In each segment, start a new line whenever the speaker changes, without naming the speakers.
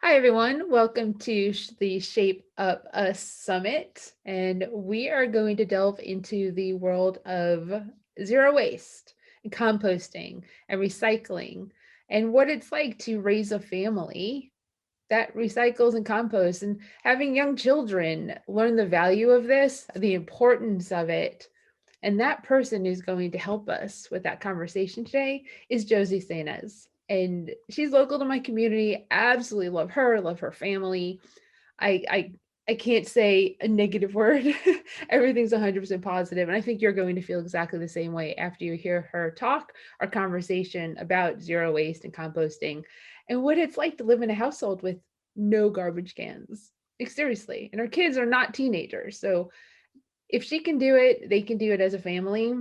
Hi, everyone. Welcome to the Shape Up Us Summit. And we are going to delve into the world of zero waste and composting and recycling and what it's like to raise a family that recycles and composts and having young children learn the value of this, the importance of it. And that person who's going to help us with that conversation today is Josie Sianez. And she's local to my community. Absolutely love her family. I I I can't say a negative word. Everything's 100% positive. And I think you're going to feel exactly the same way after you hear her talk, our conversation about zero waste and composting and what it's like to live in a household with no garbage cans. Like, seriously. And our kids are not teenagers. So if she can do it, they can do it as a family.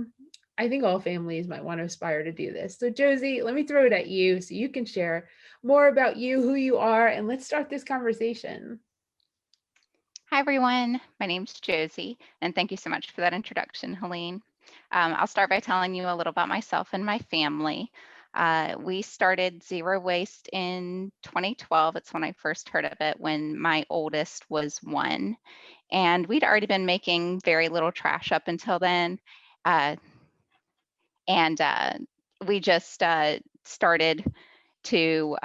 I think all families might want to aspire to do this. So, Josie, let me throw it at you so you can share more about you, who you are, and let's start this conversation.
Hi, everyone. My name's Josie, and thank you so much for that introduction, Helene. I'll start by telling you a little about myself and my family. We started Zero Waste in 2012. It's when I first heard of it, when my oldest was 1. And we'd already been making very little trash up until then. Uh, and we just started to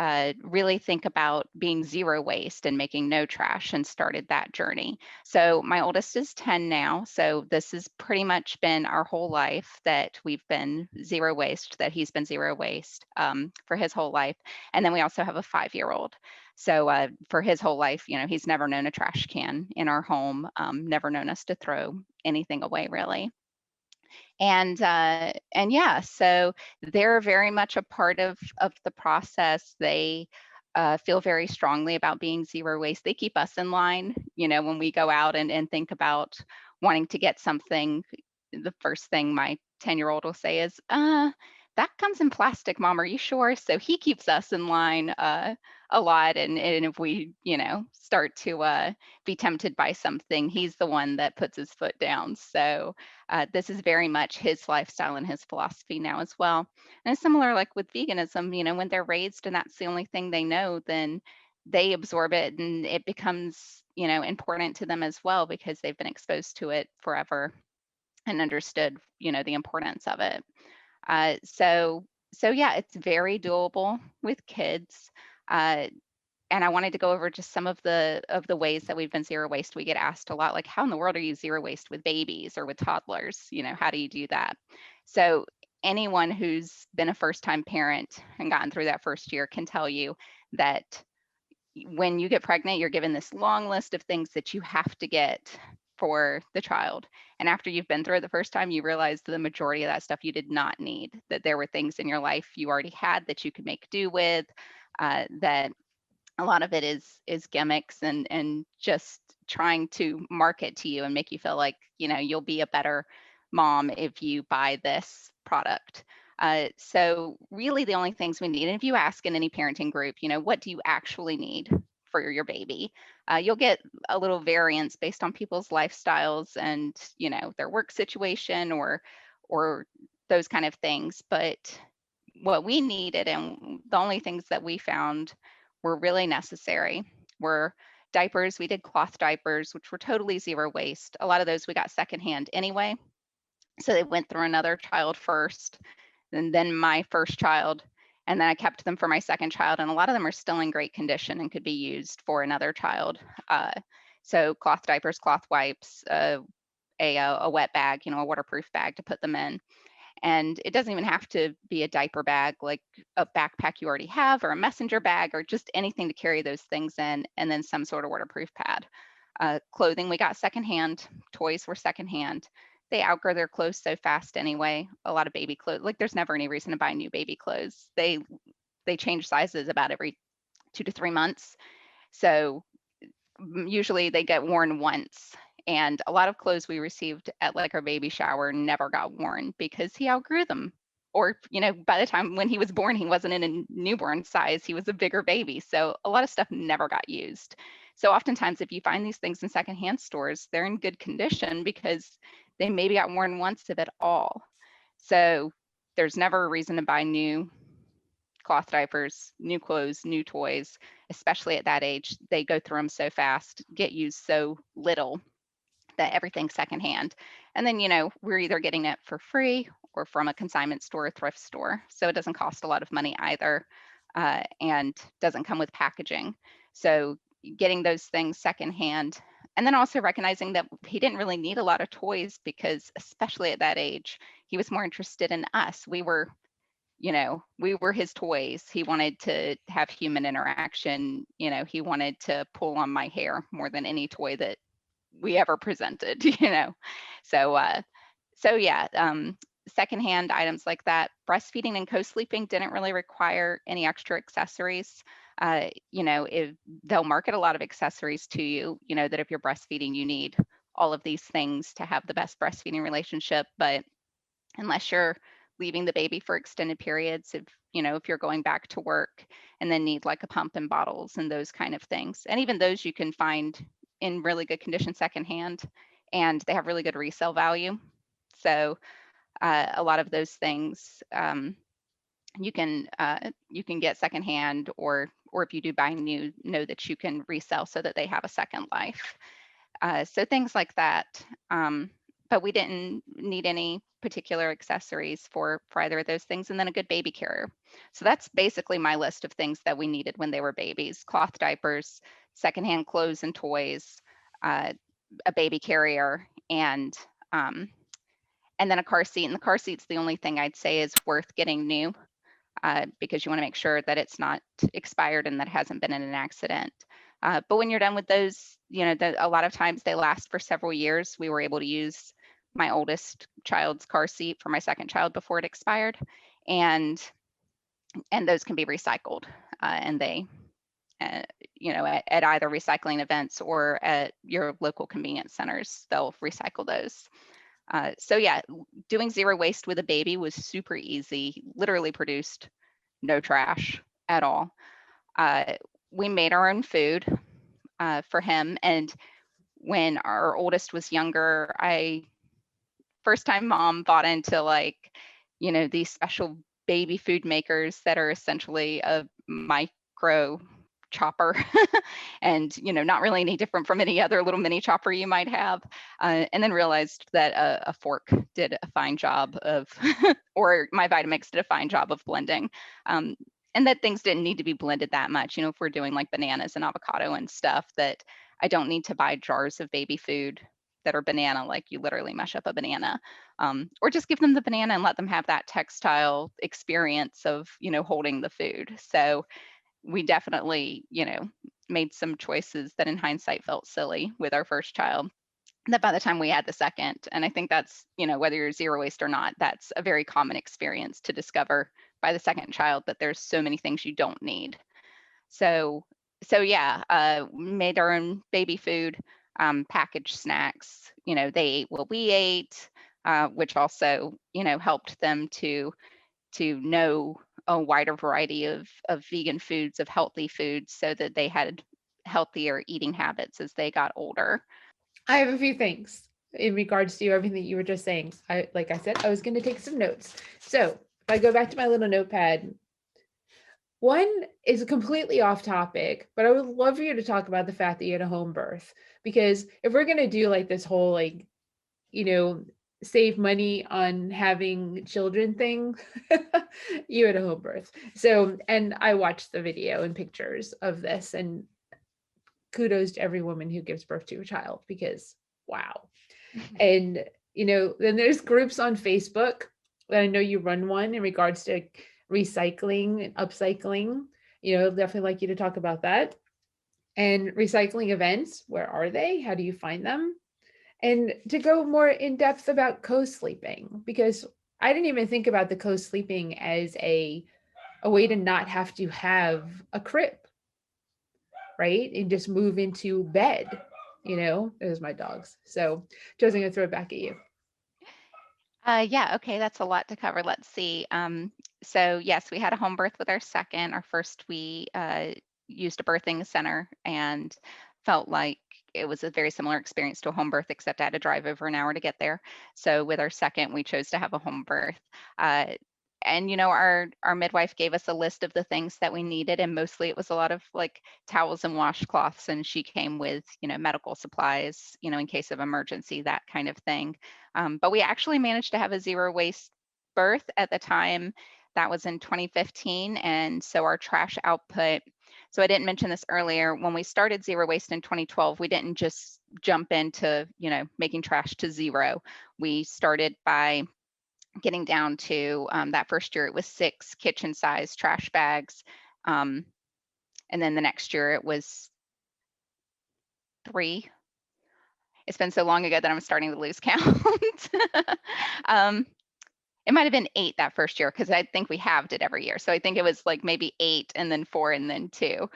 really think about being zero waste and making no trash and started that journey. So my oldest is 10 now. So this has pretty much been our whole life that we've been zero waste, that he's been zero waste for his whole life. And then we also have a 5-year-old. So for his whole life, he's never known a trash can in our home, never known us to throw anything away really. And yeah, so they're very much a part of the process. They feel very strongly about being zero waste. They keep us in line. When we go out and think about wanting to get something, the first thing my 10-year-old will say is, that comes in plastic, Mom, are you sure? So he keeps us in line a lot. And if we, start to be tempted by something, he's the one that puts his foot down. So this is very much his lifestyle and his philosophy now as well. And it's similar like with veganism, when they're raised and that's the only thing they know, then they absorb it and it becomes, important to them as well because they've been exposed to it forever and understood, the importance of it. So yeah, it's very doable with kids. Uh, and I wanted to go over just some of the ways that we've been zero waste. We get asked a lot, like, how in the world are you zero waste with babies or with toddlers? How do you do that? So anyone who's been a first-time parent and gotten through that first year can tell you that when you get pregnant, you're given this long list of things that you have to get for the child. And after you've been through it the first time, you realize the majority of that stuff you did not need, that there were things in your life you already had that you could make do with, that a lot of it is gimmicks and just trying to market to you and make you feel like you'll be a better mom if you buy this product. So really the only things we need, and if you ask in any parenting group, what do you actually need for your baby, you'll get a little variance based on people's lifestyles and their work situation or those kind of things. But what we needed and the only things that we found were really necessary were diapers. We did cloth diapers, which were totally zero waste. A lot of those we got secondhand anyway. So they went through another child first, and then my first child, and then I kept them for my second child. And a lot of them are still in great condition and could be used for another child. So cloth diapers, cloth wipes, a wet bag, a waterproof bag to put them in. And it doesn't even have to be a diaper bag, like a backpack you already have, or a messenger bag, or just anything to carry those things in, and then some sort of waterproof pad. Clothing we got secondhand, toys were secondhand. They outgrow their clothes so fast anyway. A lot of baby clothes, like there's never any reason to buy new baby clothes. They change sizes about every 2 to 3 months. So usually they get worn once. And a lot of clothes we received at like our baby shower never got worn because he outgrew them. Or, by the time when he was born, he wasn't in a newborn size, he was a bigger baby. So a lot of stuff never got used. So oftentimes, if you find these things in secondhand stores, they're in good condition because they maybe got worn once, if at all. So there's never a reason to buy new cloth diapers, new clothes, new toys, especially at that age. They go through them so fast, get used so little that everything's secondhand. And then, we're either getting it for free or from a consignment store or thrift store. So it doesn't cost a lot of money either, and doesn't come with packaging. So getting those things secondhand. And then also recognizing that he didn't really need a lot of toys because, especially at that age, he was more interested in us. We were his toys. He wanted to have human interaction. He wanted to pull on my hair more than any toy that we ever presented. So yeah, secondhand items like that. Breastfeeding and co-sleeping didn't really require any extra accessories. If they'll market a lot of accessories to you, that if you're breastfeeding, you need all of these things to have the best breastfeeding relationship. But unless you're leaving the baby for extended periods, if you're going back to work and then need like a pump and bottles and those kind of things, and even those you can find in really good condition secondhand, and they have really good resale value. So a lot of those things you can get secondhand, or if you do buy new, know that you can resell so that they have a second life. So things like that. But we didn't need any particular accessories for either of those things. And then a good baby carrier. So that's basically my list of things that we needed when they were babies: cloth diapers, secondhand clothes and toys, uh, a baby carrier, and then a car seat. And the car seat's the only thing I'd say is worth getting new, because you want to make sure that it's not expired and that it hasn't been in an accident. But when you're done with those, a lot of times they last for several years. We were able to use my oldest child's car seat for my second child before it expired, and those can be recycled, and they, at either recycling events or at your local convenience centers, they'll recycle those. So yeah, doing zero waste with a baby was super easy. Literally produced no trash at all. We made our own food for him. And when our oldest was younger, first time mom bought into these special baby food makers that are essentially a micro chopper and not really any different from any other little mini chopper you might have, and then realized that a fork did a fine job of or my Vitamix did a fine job of blending, and that things didn't need to be blended that much. If we're doing like bananas and avocado and stuff, that I don't need to buy jars of baby food that are banana, like you literally mash up a banana, or just give them the banana and let them have that textile experience of holding the food. So we definitely, made some choices that in hindsight felt silly with our first child, that by the time we had the second, and I think that's, whether you're zero waste or not, that's a very common experience to discover by the second child, that there's so many things you don't need. So yeah, we made our own baby food, packaged snacks. They ate what we ate, which also, helped them to know a wider variety of vegan foods, of healthy foods, so that they had healthier eating habits as they got older.
I have a few things in regards to everything that you were just saying. Like I said, I was going to take some notes. So if I go back to my little notepad, one is completely off topic, but I would love for you to talk about the fact that you had a home birth. Because if we're going to do like this whole, save money on having children thing, you had a home birth. So, and I watched the video and pictures of this, and kudos to every woman who gives birth to a child, because wow. And, then there's groups on Facebook that I know you run one in regards to recycling and upcycling. Definitely like you to talk about that. And recycling events, where are they? How do you find them? And to go more in depth about co-sleeping, because I didn't even think about the co-sleeping as a way to not have to have a crib, right? And just move into bed. Those my dogs. So Josie, I'm gonna throw it back at you.
Yeah, okay, that's a lot to cover. Let's see. So yes, we had a home birth with our second. Our first, we used a birthing center and felt like it was a very similar experience to a home birth, except I had to drive over an hour to get there. So with our second, we chose to have a home birth. Uh, and our midwife gave us a list of the things that we needed, and mostly it was a lot of like towels and washcloths, and she came with medical supplies, in case of emergency, that kind of thing. But we actually managed to have a zero waste birth at the time. That was in 2015, and so our trash output, so I didn't mention this earlier, when we started zero waste in 2012, we didn't just jump into making trash to zero. We started by getting down to, that first year, it was 6 kitchen size trash bags. Um, and then the next year it was 3. It's been so long ago that I'm starting to lose count. um, it might have been 8 that first year because I think we halved it every year. So I think it was like maybe 8 and then 4 and then 2.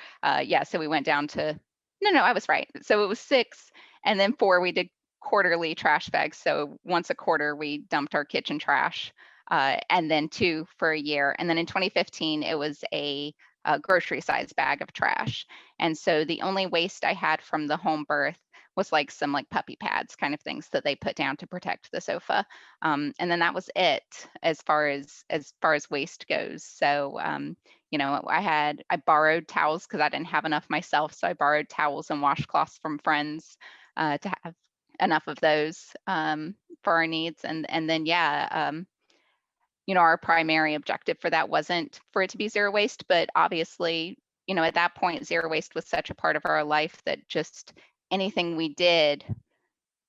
Yeah, so we went down to, no, I was right. So it was 6 and then 4 we did quarterly trash bags. So once a quarter we dumped our kitchen trash, and then 2 for a year. And then in 2015 it was a grocery size bag of trash. And so the only waste I had from the home birth was like some like puppy pads kind of things that they put down to protect the sofa. And then that was it as far as waste goes. So I borrowed towels because I didn't have enough myself, so I borrowed towels and washcloths from friends, to have enough of those, for our needs. And then our primary objective for that wasn't for it to be zero waste, but obviously, at that point, zero waste was such a part of our life that just anything we did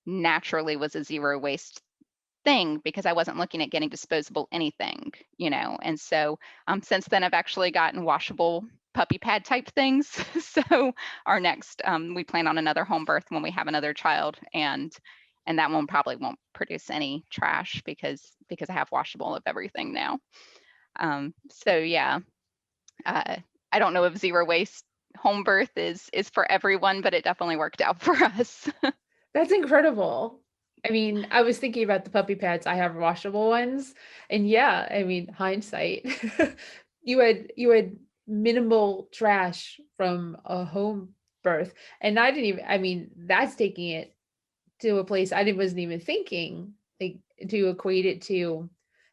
naturally was a zero waste thing because I wasn't looking at getting disposable anything. And so, since then I've actually gotten washable puppy pad type things. So our next, we plan on another home birth when we have another child, and that one probably won't produce any trash because I have washable of everything now. So yeah, uh, I don't know if zero waste home birth is for everyone, but it definitely worked out for us.
That's incredible. I mean, I was thinking about the puppy pads. I have washable ones, and yeah, I mean, hindsight, you had minimal trash from a home birth, and I didn't even. I mean, that's taking it to a place wasn't even thinking like to equate it to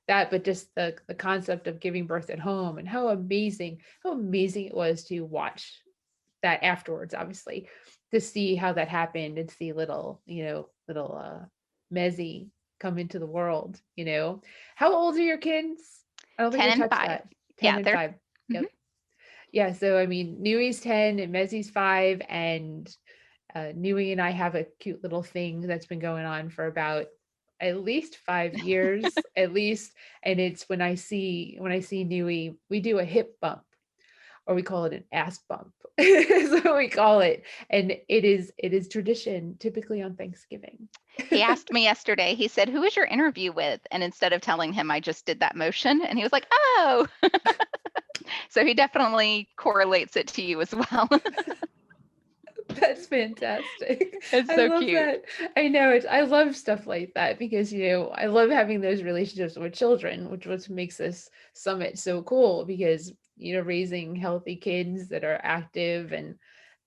that, but just the concept of giving birth at home and how amazing it was to watch that afterwards, obviously, to see how that happened and see little Mezzy come into the world. How old are your kids? I don't think
10
we
and
touched
5.
that. 10
Yeah,
and
they're
5.
mhm.
Yep. Yeah, so I mean, Newie's 10 and Mezzy's 5, and Nui and I have a cute little thing that's been going on for about at least 5 years, at least. And it's when I see Nui, we do a hip bump, or we call it an ass bump. Is what we call it. And it is tradition, typically on Thanksgiving.
He asked me yesterday, he said, "Who was your interview with?" And instead of telling him, I just did that motion, and he was like, "Oh." So he definitely correlates it to you as well.
That's fantastic.
It's
I
so
love
cute.
that. I know it. I love stuff like that because I love having those relationships with children, which what makes this summit so cool because raising healthy kids that are active and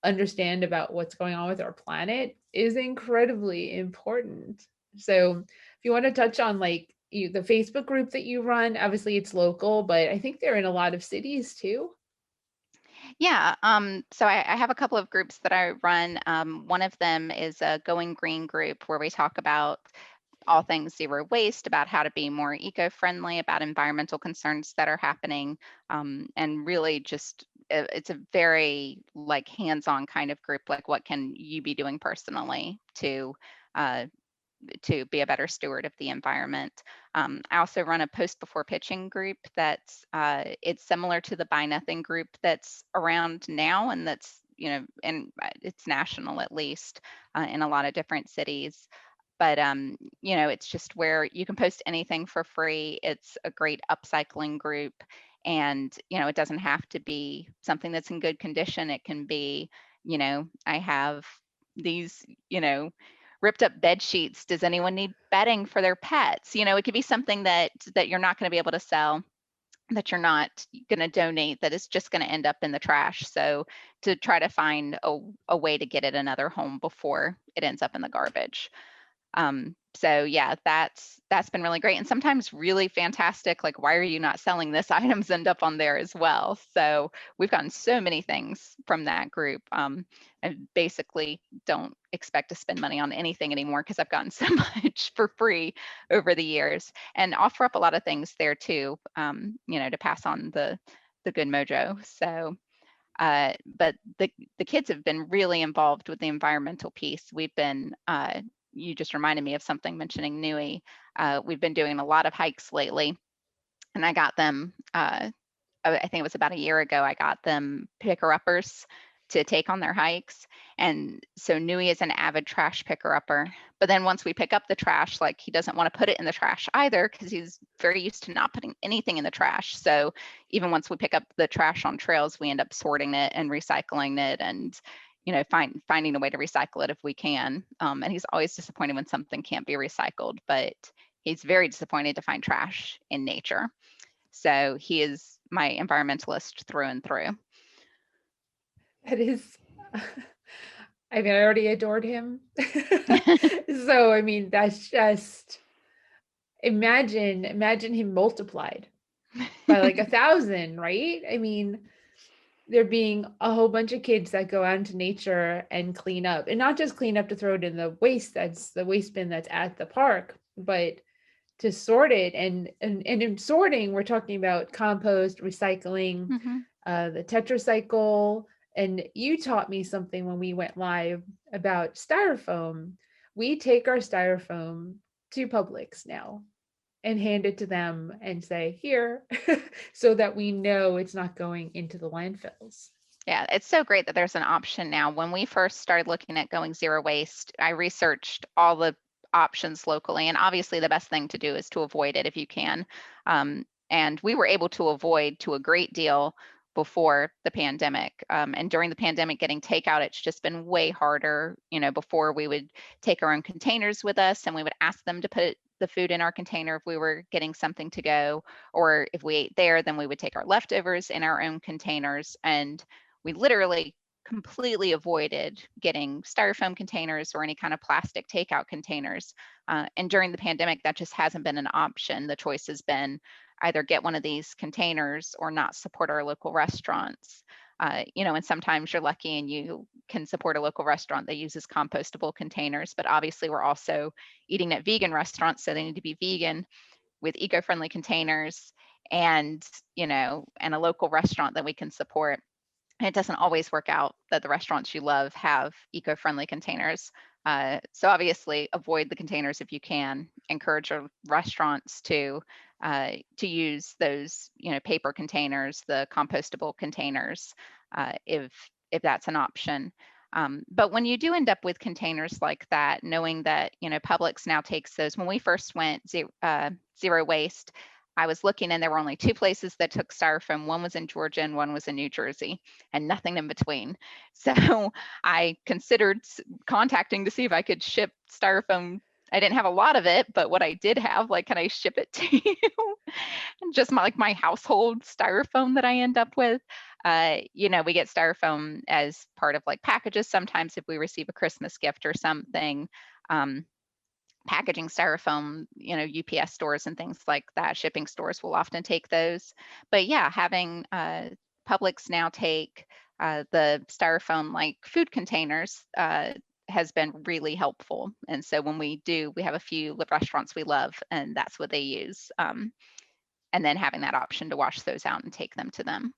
understand about what's going on with our planet is incredibly important. So, if you want to touch on like the Facebook group that you run, obviously it's local, but I think they're in a lot of cities too.
Yeah, so I have a couple of groups that I run. One of them is a Going Green group where we talk about all things zero waste, about how to be more eco-friendly, about environmental concerns that are happening, and really just it's a very like hands-on kind of group. Like, what can you be doing personally uh, to be a better steward of the environment? I also run a post before pitching group that's it's similar to the Buy Nothing group that's around now, and that's and it's national at least, in a lot of different cities. But it's just where you can post anything for free. It's a great upcycling group, and it doesn't have to be something that's in good condition. It can be, I have these, ripped up bed sheets. Does anyone need bedding for their pets? It could be something that you're not going to be able to sell, that you're not going to donate, that is just going to end up in the trash. So to try to find a way to get it another home before it ends up in the garbage. So yeah, that's been really great, and sometimes really fantastic, like, why are you not selling this items end up on there as well. So we've gotten so many things from that group. I basically don't expect to spend money on anything anymore because I've gotten so much for free over the years, and offer up a lot of things there too, to pass on the good mojo. So but the kids have been really involved with the environmental piece. We've been you just reminded me of something mentioning Nui. We've been doing a lot of hikes lately, and I got them. I think it was about a year ago. I got them picker uppers to take on their hikes, and so Nui is an avid trash picker upper. But then once we pick up the trash, like, he doesn't want to put it in the trash either because he's very used to not putting anything in the trash. So even once we pick up the trash on trails, we end up sorting it and recycling it, and finding a way to recycle it if we can. And he's always disappointed when something can't be recycled, but he's very disappointed to find trash in nature. So he is my environmentalist through and through.
That is, I mean, I already adored him. So, I mean, that's just, imagine him multiplied by like 1,000, right? I mean, there being a whole bunch of kids that go out into nature and clean up, and not just clean up to throw it in the waste, that's the waste bin that's at the park, but to sort it. And in sorting, we're talking about compost, recycling,
Mhm.
the tetracycle. And you taught me something when we went live about styrofoam. We take our styrofoam to Publix now and hand it to them and say, here, so that we know it's not going into the landfills.
Yeah, it's so great that there's an option now. When we first started looking at going zero waste, I researched all the options locally, and obviously the best thing to do is to avoid it if you can. And we were able to avoid to a great deal before the pandemic. And during the pandemic, getting takeout, it's just been way harder. Before, we would take our own containers with us, and we would ask them to put the food in our container if we were getting something to go, or if we ate there, then we would take our leftovers in our own containers. And we literally completely avoided getting styrofoam containers or any kind of plastic takeout containers. And during the pandemic, that just hasn't been an option. The choice has been either get one of these containers or not support our local restaurants. And sometimes you're lucky and you can support a local restaurant that uses compostable containers, but obviously we're also eating at vegan restaurants, so they need to be vegan with eco-friendly containers, and and a local restaurant that we can support. And it doesn't always work out that the restaurants you love have eco-friendly containers. So obviously avoid the containers if you can. Encourage your restaurants to use those paper containers, the compostable containers, if that's an option. But when you do end up with containers like that, knowing that Publix now takes those. When we first went zero waste, I was looking and there were only two places that took styrofoam. One was in Georgia and one was in New Jersey, and nothing in between. So I considered contacting to see if I could ship styrofoam. I didn't have a lot of it, but what I did have, like, can I ship it to you? And just my household styrofoam that I end up with. We get styrofoam as part of like packages sometimes if we receive a Christmas gift or something. Um, Packaging styrofoam, UPS stores and things like that, shipping stores will often take those. But yeah, having Publix now take the styrofoam like food containers has been really helpful. And so when we do, we have a few restaurants we love, and that's what they use. And then having that option to wash those out and take them to them.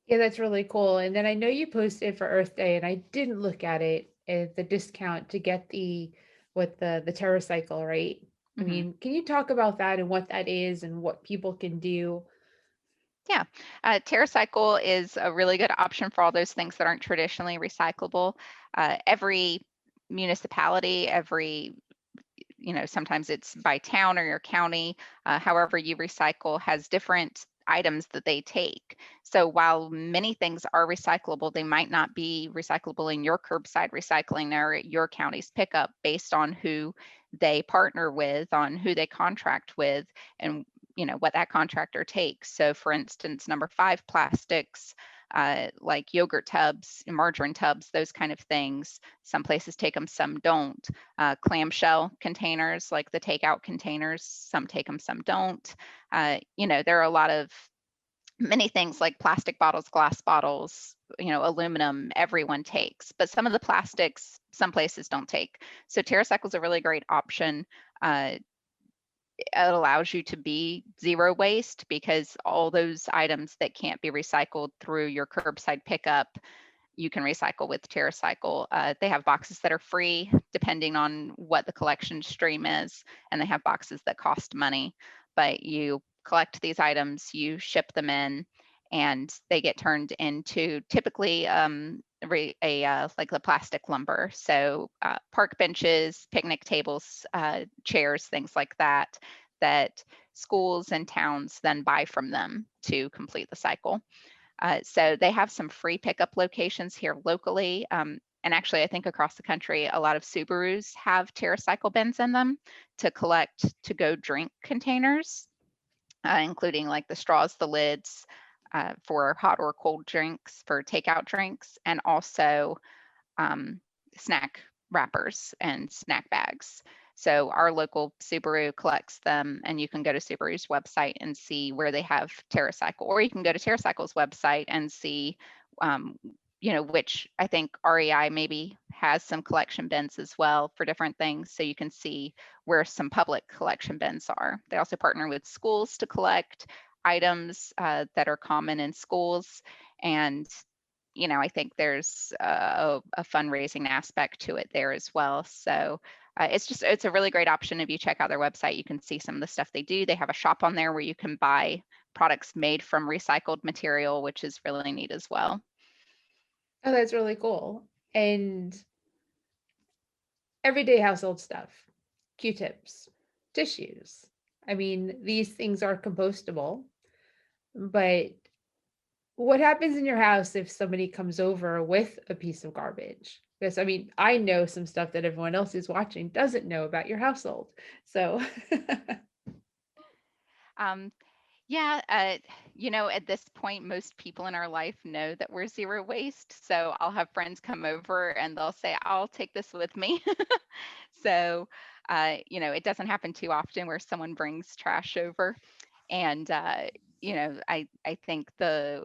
Yeah, that's really cool. And then I know you posted for Earth Day, and I didn't look at it, the discount to get the TerraCycle, right? I
Mhm.
mean, can you talk about that and what that is and what people can do?
Yeah, TerraCycle is a really good option for all those things that aren't traditionally recyclable. Every municipality, sometimes it's by town or your county, however you recycle, has different items that they take. So while many things are recyclable, they might not be recyclable in your curbside recycling or at your county's pickup, based on who they partner with, on who they contract with, and what that contractor takes. So for instance, number 5 plastics, like yogurt tubs, margarine tubs, those kind of things. Some places take them, some don't. Clamshell containers, like the takeout containers, some take them, some don't. There are a lot of many things like plastic bottles, glass bottles, aluminum, everyone takes, but some of the plastics, some places don't take. So TerraCycle is a really great option. It allows you to be zero waste because all those items that can't be recycled through your curbside pickup, you can recycle with TerraCycle. They have boxes that are free depending on what the collection stream is, and they have boxes that cost money, but you collect these items, you ship them in, and they get turned into typically like the plastic lumber. So park benches, picnic tables, chairs, things like that, that schools and towns then buy from them to complete the cycle. So they have some free pickup locations here locally. And actually, I think across the country, a lot of Subarus have TerraCycle bins in them to collect to-go drink containers, including like the straws, the lids, for hot or cold drinks, for takeout drinks, and also snack wrappers and snack bags. So our local Subaru collects them, and you can go to Subaru's website and see where they have TerraCycle, or you can go to TerraCycle's website and see, which I think REI maybe has some collection bins as well for different things. So you can see where some public collection bins are. They also partner with schools to collect items that are common in schools. And I think there's a fundraising aspect to it there as well. So it's a really great option. If you check out their website, you can see some of the stuff they do. They have a shop on there where you can buy products made from recycled material, which is really neat as well.
Oh, that's really cool. And everyday household stuff, Q-tips, tissues. I mean, these things are compostable, but what happens in your house if somebody comes over with a piece of garbage? Because I mean, I know some stuff that everyone else who's watching doesn't know about your household. So,
Um, Yeah, at this point, most people in our life know that we're zero waste. So I'll have friends come over and they'll say, I'll take this with me. So, it doesn't happen too often where someone brings trash over. And, I think the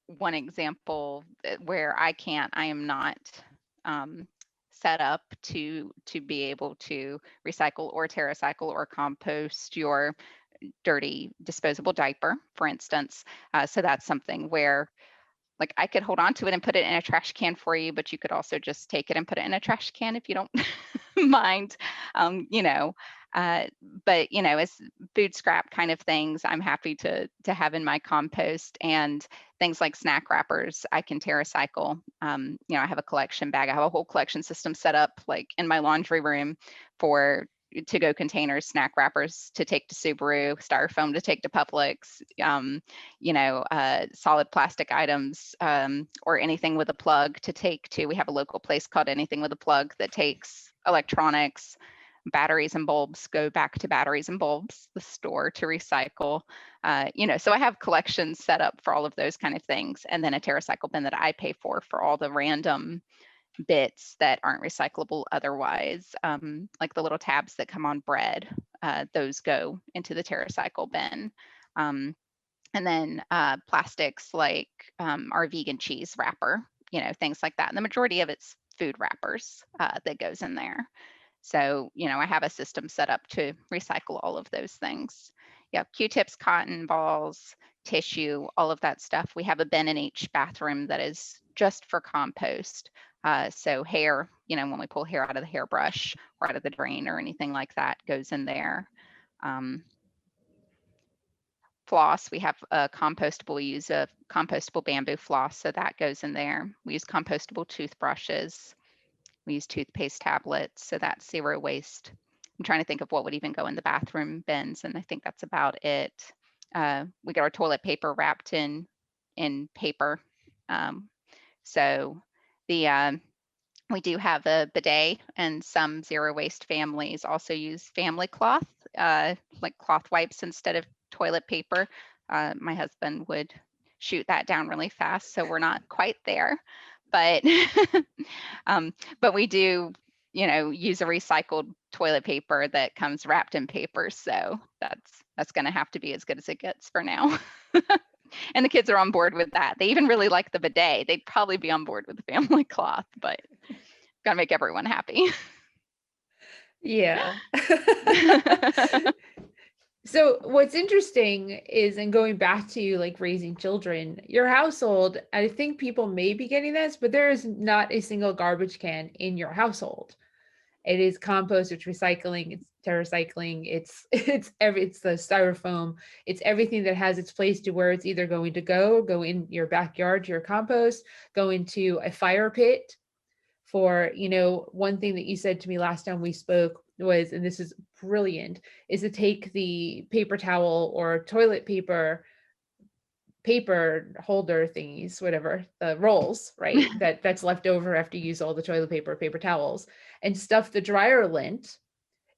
one example where I am not set up to be able to recycle or TerraCycle or compost your dirty disposable diaper, for instance. So that's something where like I could hold on to it and put it in a trash can for you, but you could also just take it and put it in a trash can if you don't mind. um, you know, uh, but as food scrap kind of things, I'm happy to have in my compost, and things like snack wrappers, I can TerraCycle. I have a collection bag. I have a whole collection system set up like in my laundry room for to-go containers, snack wrappers to take to Subaru, styrofoam to take to Publix, solid plastic items, or anything with a plug to take to. We have a local place called Anything with a Plug that takes electronics, batteries and bulbs, go back to batteries and bulbs, the store to recycle. So I have collections set up for all of those kind of things, and then a TerraCycle bin that I pay for all the random bits that aren't recyclable otherwise, like the little tabs that come on bread, those go into the TerraCycle bin. And then plastics like our vegan cheese wrapper, things like that. And the majority of it's food wrappers that goes in there. So, I have a system set up to recycle all of those things. Yeah, Q-tips, cotton balls, tissue, all of that stuff. We have a bin in each bathroom that is just for compost. So hair, when we pull hair out of the hairbrush or out of the drain or anything like that goes in there. Floss, we have a compostable, we use a compostable bamboo floss, so that goes in there. We use compostable toothbrushes. We use toothpaste tablets, so that's zero waste. I'm trying to think of what would even go in the bathroom bins, and I think that's about it. We get our toilet paper wrapped in paper. So the we do have a bidet, and some zero waste families also use family cloth, like cloth wipes instead of toilet paper. My husband would shoot that down really fast. So we're not quite there, but but we do, use a recycled toilet paper that comes wrapped in paper. So that's going to have to be as good as it gets for now. And the kids are on board with that. They even really like the bidet. They'd probably be on board with the family cloth, but got to make everyone happy.
Yeah. So what's interesting is, and going back to like raising children, your household, I think people may be getting this, but there is not a single garbage can in your household. It is compost, it's recycling, it's terracycling, it's the styrofoam, it's everything that has its place to where it's either going to go in your backyard to your compost, go into a fire pit for, one thing that you said to me last time we spoke was, and this is brilliant, is to take the paper towel or toilet paper holder thingies, whatever, the rolls, right? That's left over after you use all the toilet paper towels, and stuff the dryer lint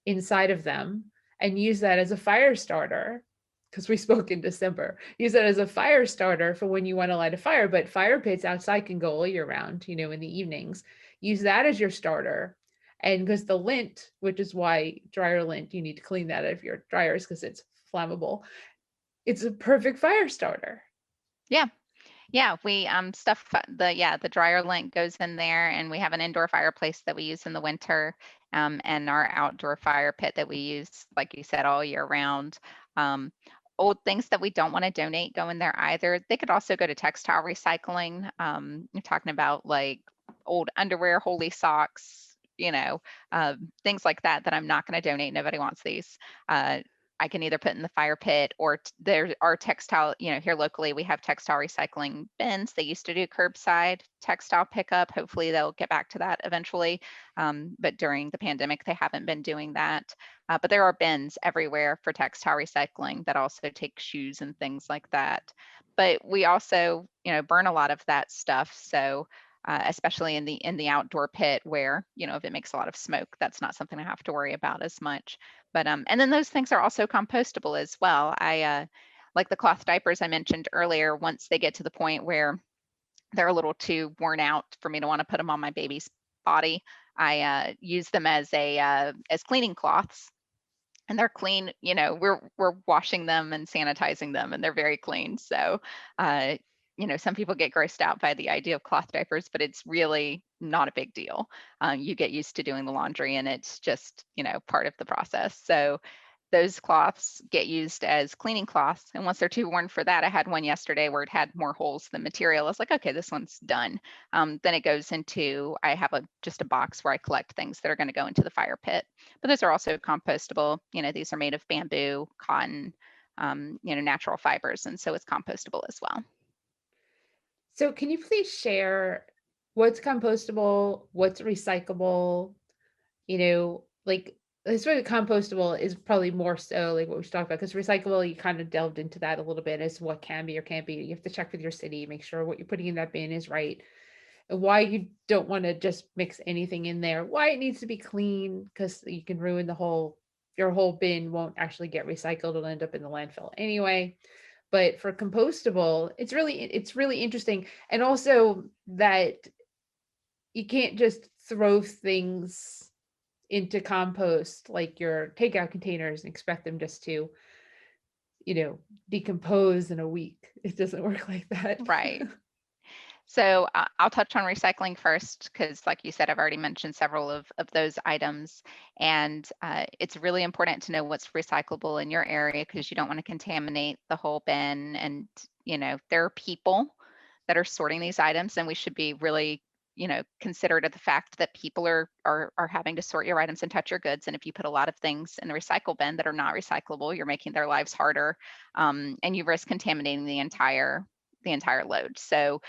inside of them and use that as a fire starter. Because we spoke in December, use that as a fire starter for when you want to light a fire. But fire pits outside can go all year round, in the evenings. Use that as your starter. And because the lint, which is why dryer lint, you need to clean that out of your dryers because it's flammable. It's a perfect fire starter.
Yeah. Yeah, we stuff the dryer lint goes in there, and we have an indoor fireplace that we use in the winter, and our outdoor fire pit that we use, like you said, all year round. Um, Old things that we don't want to donate go in there either. They could also go to textile recycling. You're talking about like old underwear, holey socks, things like that that I'm not going to donate. Nobody wants these. I can either put in the fire pit, or there are textile, here locally, we have textile recycling bins. They used to do curbside textile pickup. Hopefully they'll get back to that eventually. But during the pandemic, they haven't been doing that. But there are bins everywhere for textile recycling that also take shoes and things like that. But we also, burn a lot of that stuff. So especially in the outdoor pit where, if it makes a lot of smoke, that's not something I have to worry about as much. But and then those things are also compostable as well. I like the cloth diapers I mentioned earlier. Once they get to the point where they're a little too worn out for me to want to put them on my baby's body, I use them as cleaning cloths, and they're clean. We're washing them and sanitizing them, and they're very clean. So uh some people get grossed out by the idea of cloth diapers, but it's really not a big deal. You get used to doing the laundry, and it's just part of the process. So those cloths get used as cleaning cloths. And once they're too worn for that, I had one yesterday where it had more holes than material. I was like, okay, this one's done. Then it goes into, I have just a box where I collect things that are going to go into the fire pit. But those are also compostable. These are made of bamboo, cotton, natural fibers. And so it's compostable as well.
So can you please share what's compostable, what's recyclable, like this way compostable is probably more so like what we talked about, because recyclable, you kind of delved into that a little bit as to what can be or can't be. You have to check with your city, make sure what you're putting in that bin is right, and why you don't want to just mix anything in there, why it needs to be clean, because you can ruin your whole bin won't actually get recycled. It'll end up in the landfill anyway. But for compostable, it's really interesting. And also that you can't just throw things into compost like your takeout containers and expect them just to, decompose in a week. It doesn't work like that.
Right. So I'll touch on recycling first because, like you said, I've already mentioned several of those items. And it's really important to know what's recyclable in your area because you don't want to contaminate the whole bin. And, there are people that are sorting these items, and we should be really, considerate of the fact that people are having to sort your items and touch your goods. And if you put a lot of things in the recycle bin that are not recyclable, you're making their lives harder, and you risk contaminating the entire load. So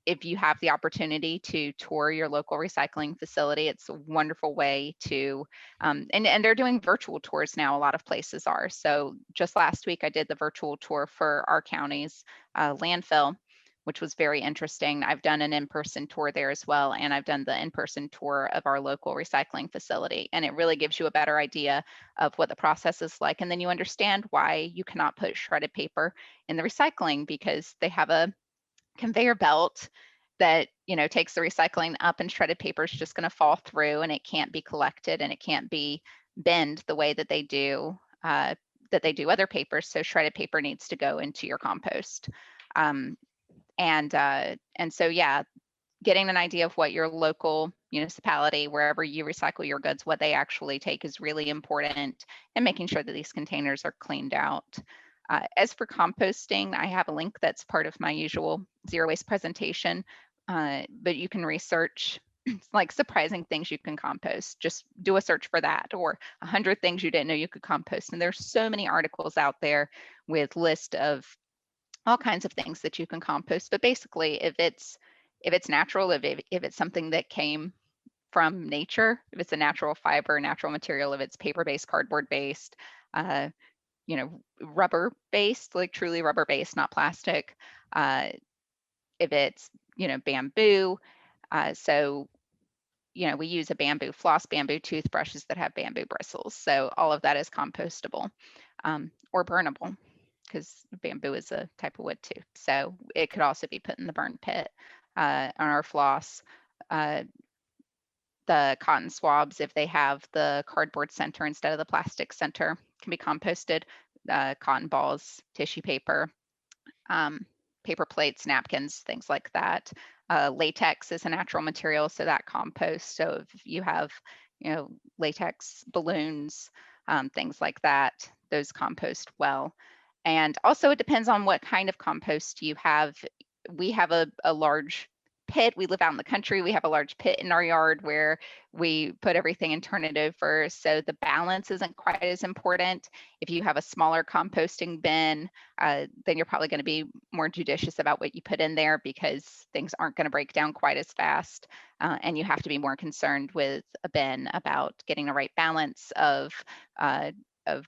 if you have the opportunity to tour your local recycling facility, it's a wonderful way to, and they're doing virtual tours now. A lot of places are. So just last week, I did the virtual tour for our county's landfill, which was very interesting. I've done an in-person tour there as well, and I've done the in-person tour of our local recycling facility, and it really gives you a better idea of what the process is like. And then you understand why you cannot put shredded paper in the recycling, because they have a conveyor belt that, you know, takes the recycling up, and shredded paper is just going to fall through, and it can't be collected, and it can't be binned the way that they do other papers. So shredded paper needs to go into your compost. Um, and so, yeah, getting an idea of what your local municipality, wherever you recycle your goods, what they actually take is really important, and making sure that these containers are cleaned out. As for composting, I have a link that's part of my usual zero waste presentation, but you can research like surprising things you can compost. Just do a search for that, or 100 things you didn't know you could compost. And there's so many articles out there with list of all kinds of things that you can compost. But basically, if it's natural, if it's something that came from nature, if it's a natural fiber, natural material, if it's paper-based, cardboard-based, uh, rubber-based, like truly rubber-based, not plastic, if it's, bamboo. So, we use a bamboo floss, bamboo toothbrushes that have bamboo bristles. So all of that is compostable, or burnable, because bamboo is a type of wood too. So it could also be put in the burn pit. On our floss, the cotton swabs, if they have the cardboard center instead of the plastic center, can be composted. Cotton balls, tissue paper, paper plates, napkins, things like that. Latex is a natural material, so that composts. So if you have, latex balloons, things like that, those compost well. And also, it depends on what kind of compost you have. We have a large pit. We live out in the country. We have a large pit in our yard where we put everything and turn it over. So the balance isn't quite as important. If you have a smaller composting bin, then you're probably going to be more judicious about what you put in there, because things aren't going to break down quite as fast. And you have to be more concerned with a bin about getting the right balance of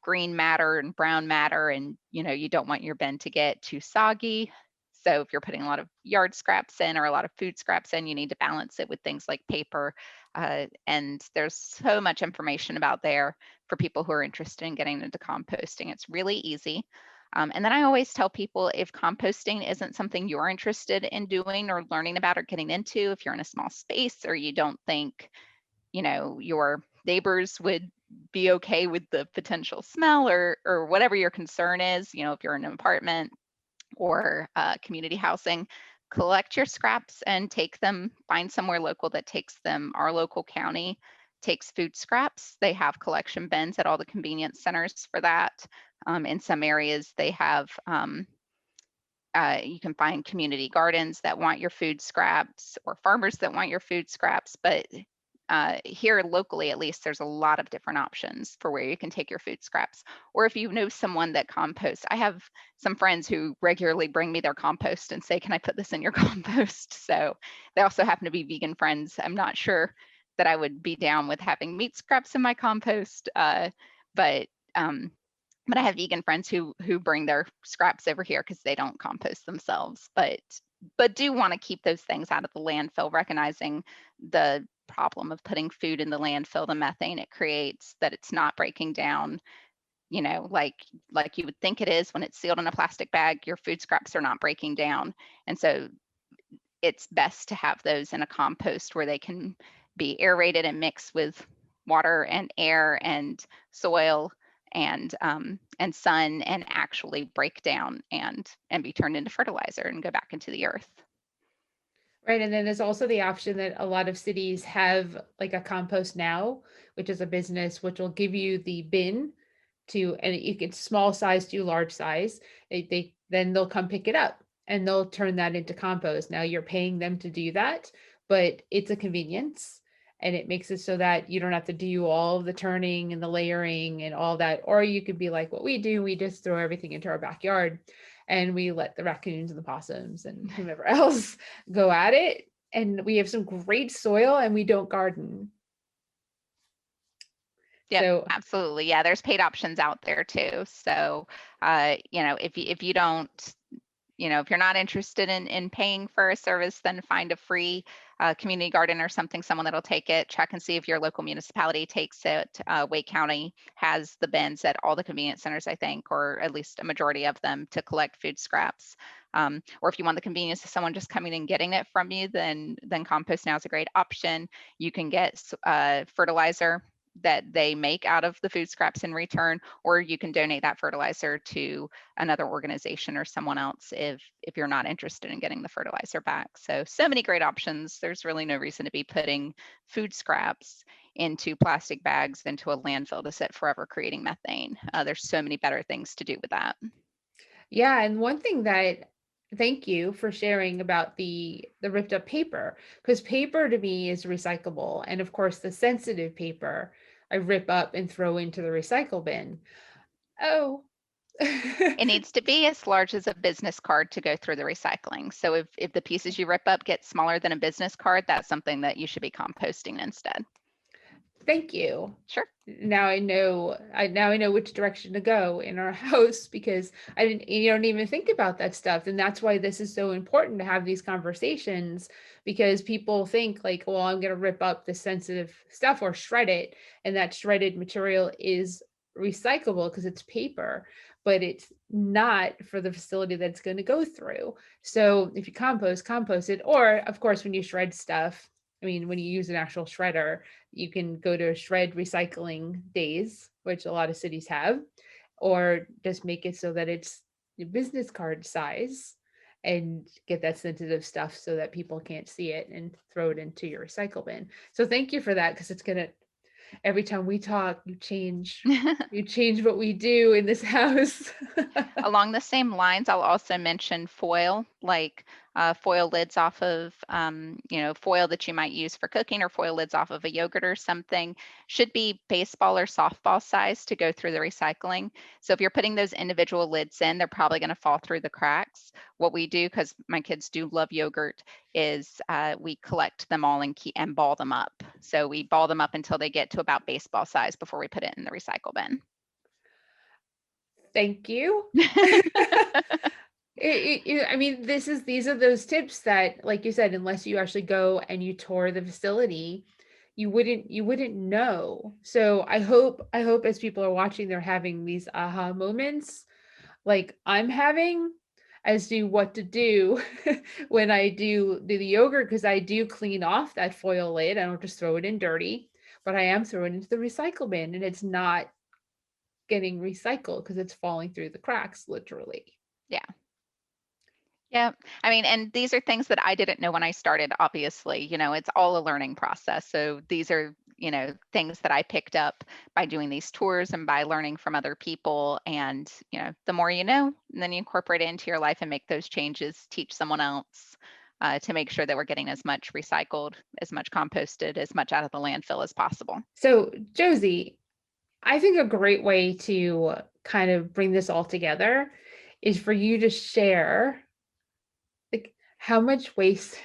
green matter and brown matter. And, you don't want your bin to get too soggy. So if you're putting a lot of yard scraps in, or a lot of food scraps in, you need to balance it with things like paper. And there's so much information about there for people who are interested in getting into composting. It's really easy. And then I always tell people, if composting isn't something you're interested in doing or learning about or getting into, if you're in a small space, or you don't think, your neighbors would be okay with the potential smell, or whatever your concern is, if you're in an apartment or community housing, collect your scraps and take them, find somewhere local that takes them. Our local county takes food scraps. They have collection bins at all the convenience centers for that. In some areas, they have, you can find community gardens that want your food scraps, or farmers that want your food scraps. But here locally, at least, there's a lot of different options for where you can take your food scraps. Or if you know someone that composts, I have some friends who regularly bring me their compost and say, can I put this in your compost? So they also happen to be vegan friends. I'm not sure that I would be down with having meat scraps in my compost, but I have vegan friends who bring their scraps over here because they don't compost themselves, but do want to keep those things out of the landfill, recognizing the problem of putting food in the landfill, the methane it creates, that it's not breaking down, like you would think it is when it's sealed in a plastic bag. Your food scraps are not breaking down. And so it's best to have those in a compost where they can be aerated and mixed with water and air and soil and sun, and actually break down and be turned into fertilizer and go back into the earth.
Right. And then there's also the option that a lot of cities have, like a compost now, which is a business which will give you the bin to, and you can small size to large size. Then they'll come pick it up and they'll turn that into compost. Now you're paying them to do that, but it's a convenience, and it makes it so that you don't have to do all the turning and the layering and all that. Or you could be like what we do, we just throw everything into our backyard and we let the raccoons and the possums and whomever else go at it. And we have some great soil, and we don't garden.
Yep,
So
absolutely. Yeah, there's paid options out there too. So, if you don't, if you're not interested in paying for a service, then find a free community garden or something, someone that'll take it. Check and see if your local municipality takes it. Wake County has the bins at all the convenience centers, I think, or at least a majority of them, to collect food scraps. Or if you want the convenience of someone just coming and getting it from you, then Compost Now is a great option. You can get fertilizer that they make out of the food scraps in return, or you can donate that fertilizer to another organization or someone else if you're not interested in getting the fertilizer back. So many great options. There's really no reason to be putting food scraps into plastic bags into a landfill to sit forever creating methane. There's so many better things to do with that.
Yeah, and one thing that thank you for sharing about the ripped up paper, because paper to me is recyclable, and of course the sensitive paper I rip up and throw into the recycle bin. Oh.
It needs to be as large as a business card to go through the recycling. So if the pieces you rip up get smaller than a business card, that's something that you should be composting instead.
Thank you.
Sure.
Now I know which direction to go in our house, because I didn't you don't even think about that stuff. And that's why this is so important to have these conversations, because people think like, well, I'm going to rip up the sensitive stuff or shred it, and that shredded material is recyclable because it's paper, but it's not for the facility that's going to go through. So if you compost it, or of course when you shred stuff, I mean, when you use an actual shredder, you can go to shred recycling days, which a lot of cities have, or just make it so that it's your business card size and get that sensitive stuff so that people can't see it and throw it into your recycle bin. So thank you for that, because it's gonna, every time we talk, you change what we do in this house.
Along the same lines, I'll also mention foil, like foil lids off of, foil that you might use for cooking, or foil lids off of a yogurt or something, should be baseball or softball size to go through the recycling. So if you're putting those individual lids in, they're probably going to fall through the cracks. What we do, because my kids do love yogurt, is we collect them all and ball them up. So we ball them up until they get to about baseball size before we put it in the recycle bin.
Thank you. I mean, these are those tips that, like you said, unless you actually go and you tour the facility, you wouldn't know. So I hope as people are watching, they're having these aha moments, like I'm having, as to what to do when I do the yogurt, because I do clean off that foil lid. I don't just throw it in dirty, but I am throwing it into the recycle bin, and it's not getting recycled because it's falling through the cracks, literally.
Yeah. Yeah. I mean, and these are things that I didn't know when I started, obviously. It's all a learning process. So these are, things that I picked up by doing these tours and by learning from other people. And, the more you know, and then you incorporate it into your life and make those changes, teach someone else to make sure that we're getting as much recycled, as much composted, as much out of the landfill as possible.
So, Josie, I think a great way to kind of bring this all together is for you to share like how much waste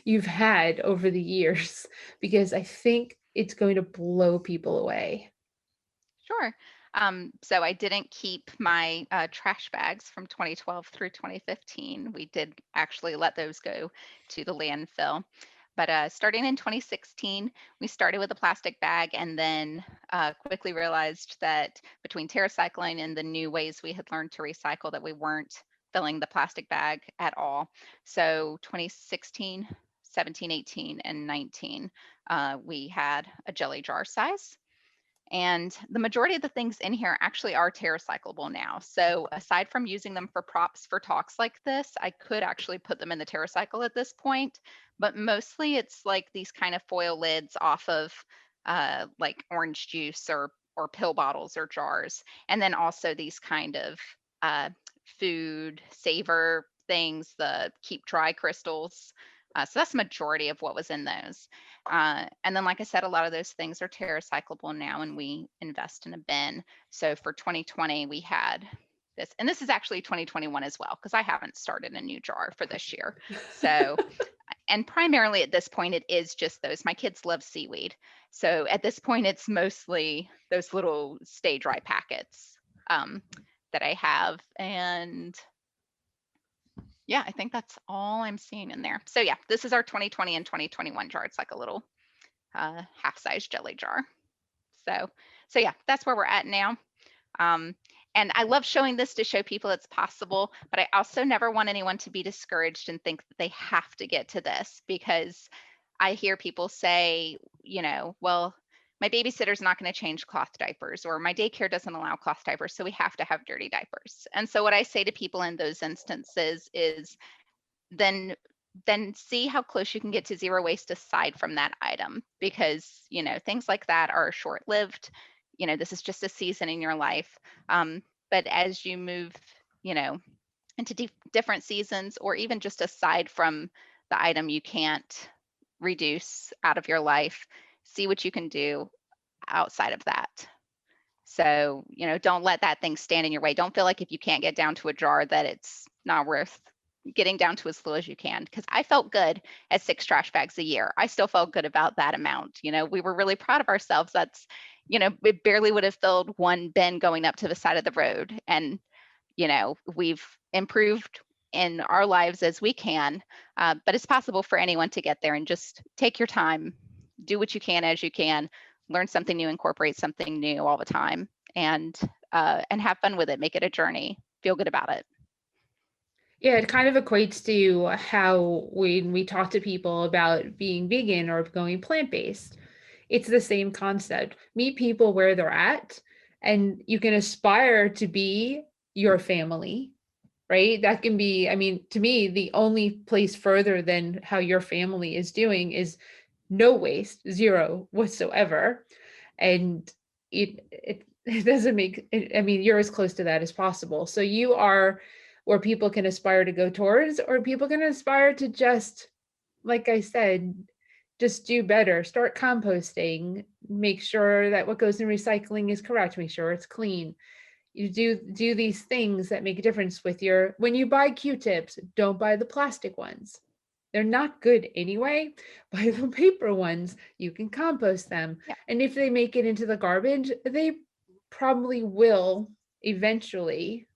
you've had over the years, because I think it's going to blow people away.
Sure. So I didn't keep my trash bags from 2012 through 2015. We did actually let those go to the landfill. But starting in 2016, we started with a plastic bag, and then quickly realized that between TerraCycling and the new ways we had learned to recycle, that we weren't filling the plastic bag at all. So 2016, 17, 18, and 19, we had a jelly jar size. And the majority of the things in here actually are TerraCyclable now. So aside from using them for props for talks like this, I could actually put them in the TerraCycle at this point. But mostly it's like these kind of foil lids off of like orange juice or pill bottles or jars. And then also these kind of food saver things, the keep dry crystals. So that's the majority of what was in those. And then, like I said, a lot of those things are TerraCyclable now, and we invest in a bin. So for 2020, we had this, and this is actually 2021 as well, because I haven't started a new jar for this year. So, and primarily at this point, it is just those. My kids love seaweed. So at this point, it's mostly those little stay dry packets that I have. And Yeah, I think that's all I'm seeing in there. So yeah, this is our 2020 and 2021 jar. It's like a little half-size jelly jar. So, so yeah, that's where we're at now. Um, and I love showing this to show people it's possible, but I also never want anyone to be discouraged and think that they have to get to this, because I hear people say, well, my babysitter's not going to change cloth diapers, or my daycare doesn't allow cloth diapers, so we have to have dirty diapers. And so what I say to people in those instances is, then see how close you can get to zero waste aside from that item, because things like that are short lived. This is just a season in your life. But as you move you know into different seasons, or even just aside from the item you can't reduce out of your life, see what you can do outside of that. So, don't let that thing stand in your way. Don't feel like if you can't get down to a jar that it's not worth getting down to as low as you can. Because I felt good at 6 trash bags a year. I still felt good about that amount. We were really proud of ourselves. That's, it barely would have filled one bin going up to the side of the road. And, we've improved in our lives as we can, but it's possible for anyone to get there. And just take your time, do what you can as you can, learn something new, incorporate something new all the time, and have fun with it. Make it a journey. Feel good about it.
Yeah, it kind of equates to how when we talk to people about being vegan or going plant-based, it's the same concept. Meet people where they're at, and you can aspire to be your family, right? That can be, I mean, to me, the only place further than how your family is doing is no waste, zero whatsoever. And it doesn't make it, I mean, you're as close to that as possible. So you are where people can aspire to go towards, or people can aspire to just, like I said, just do better. Start composting, make sure that what goes in recycling is correct, make sure it's clean. You do these things that make a difference with your, when you buy Q-tips, don't buy the plastic ones. They're not good anyway. Buy the paper ones. You can compost them.
Yeah.
And if they make it into the garbage, they probably will eventually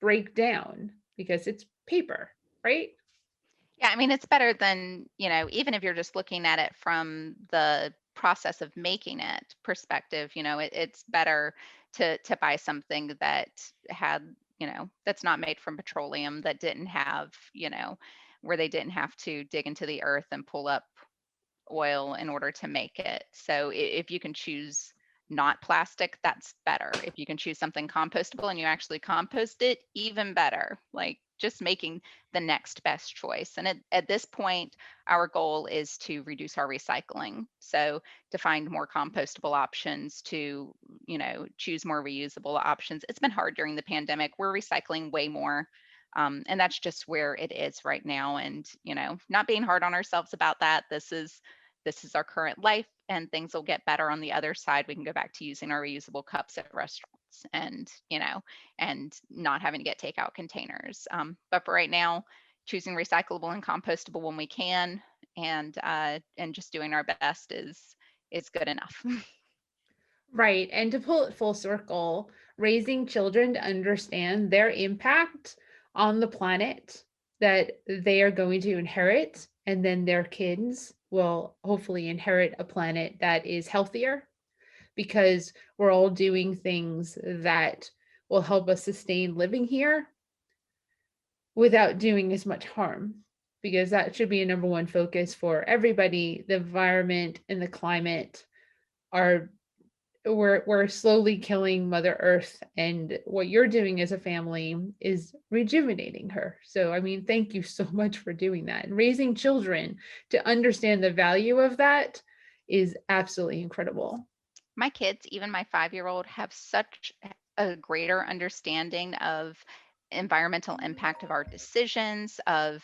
break down because it's paper, right?
Yeah, I mean, it's better than, even if you're just looking at it from the process of making it perspective, it's better to buy something that had, that's not made from petroleum, that didn't have, where they didn't have to dig into the earth and pull up oil in order to make it. So if you can choose not plastic, that's better. If you can choose something compostable and you actually compost it, even better. Like, just making the next best choice. And at this point, our goal is to reduce our recycling. So to find more compostable options, to, choose more reusable options. It's been hard during the pandemic. We're recycling way more. And that's just where it is right now. And, not being hard on ourselves about that. This is our current life, and things will get better on the other side. We can go back to using our reusable cups at restaurants, and not having to get takeout containers. But for right now, choosing recyclable and compostable when we can, and just doing our best is good enough.
Right. And to pull it full circle, raising children to understand their impact on the planet that they are going to inherit, and then their kids will hopefully inherit a planet that is healthier, because we're all doing things that will help us sustain living here without doing as much harm, because that should be a number one focus for everybody. The environment and the climate are, we're slowly killing Mother Earth, and what you're doing as a family is rejuvenating her. So I mean, thank you so much for doing that, and raising children to understand the value of that is absolutely incredible.
My kids, even my 5-year-old, have such a greater understanding of environmental impact of our decisions, of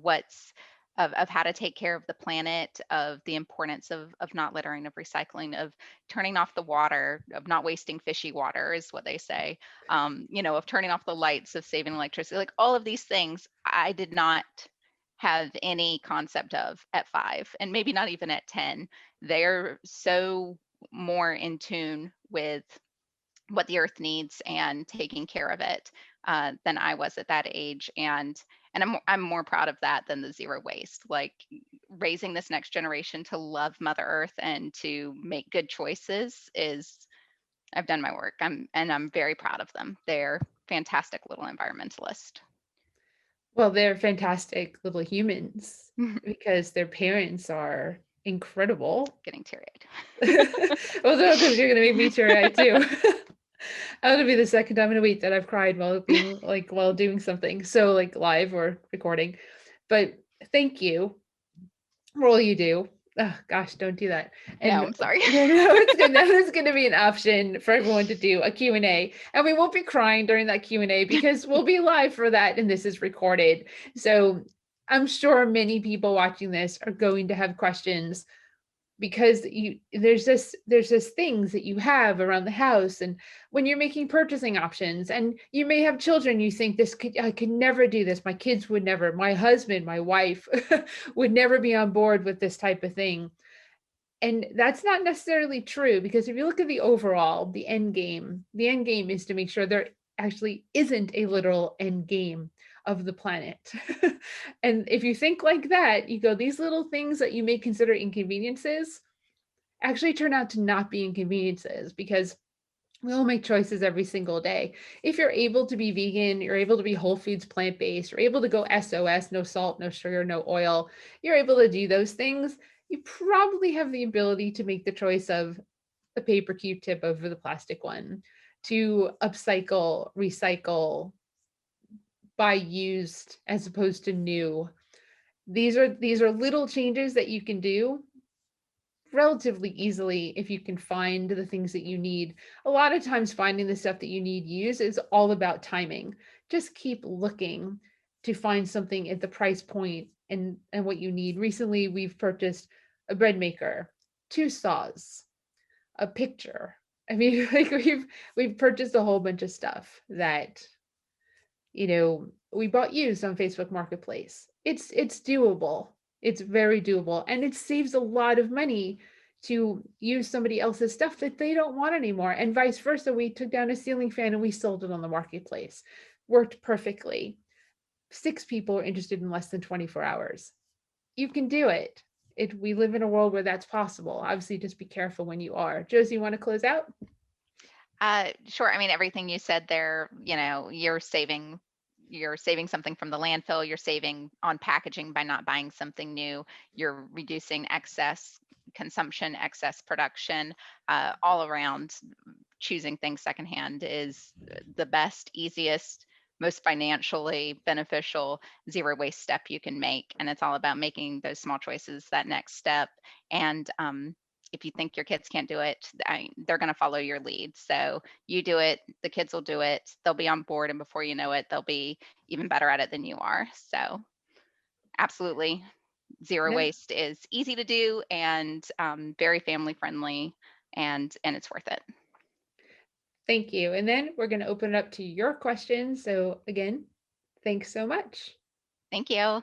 what's of how to take care of the planet, of the importance of not littering, of recycling, of turning off the water, of not wasting fishy water, is what they say. Of turning off the lights, of saving electricity. Like, all of these things I did not have any concept of at 5, and maybe not even at 10. They're so more in tune with what the earth needs and taking care of it, than I was at that age. And And I'm more proud of that than the zero waste. Like raising this next generation to love Mother Earth and to make good choices is I've done my work. I'm very proud of them. They're fantastic little environmentalists.
Well, they're fantastic little humans because their parents are incredible.
Getting teary-eyed.
Well, no, because you're gonna make me teary-eyed too. That'll be the second time in a week that I've cried while being like while doing something. So like live or recording. But thank you for all you do. Oh gosh, don't do that.
No,
And
I'm sorry.
no, it's good. Now there's going to be an option for everyone to do a Q&A. And we won't be crying during that Q&A because we'll be live for that and this is recorded. So I'm sure many people watching this are going to have questions because there's this things that you have around the house and when you're making purchasing options and you may have children you think I could never do this, my kids would never, my husband, my wife would never be on board with this type of thing. And that's not necessarily true because if you look at the end game is to make sure there actually isn't a literal end game of the planet. And if you think like that, you go, these little things that you may consider inconveniences actually turn out to not be inconveniences because we all make choices every single day. If you're able to be vegan, you're able to be whole foods plant based, you're able to go SOS, no salt, no sugar, no oil, you're able to do those things, you probably have the ability to make the choice of the paper Q-tip over the plastic one, to upcycle, recycle, buy used as opposed to new. These are little changes that you can do relatively easily if you can find the things that you need. A lot of times finding the stuff that you need used is all about timing. Just keep looking to find something at the price point and what you need. Recently we've purchased a bread maker, two saws, a picture. I mean, like we've purchased a whole bunch of stuff that we bought used on Facebook Marketplace. It's doable. It's very doable. And it saves a lot of money to use somebody else's stuff that they don't want anymore. And vice versa. We took down a ceiling fan and we sold it on the marketplace. Worked perfectly. 6 people are interested in less than 24 hours. You can do it. We live in a world where that's possible. Obviously, just be careful when you are. Josie, you want to close out?
Sure. I mean, everything you said there, you're saving something from the landfill, you're saving on packaging by not buying something new, you're reducing excess consumption, excess production, all around. Choosing things secondhand is the best, easiest, most financially beneficial zero waste step you can make. And it's all about making those small choices that next step. And if you think your kids can't do it, they're going to follow your lead. So you do it, the kids will do it, they'll be on board. And before you know it, they'll be even better at it than you are. So absolutely. Zero
No.
waste is easy to do and very family friendly, and it's worth it.
Thank you. And then we're going to open it up to your questions. So again, thanks so much.
Thank you.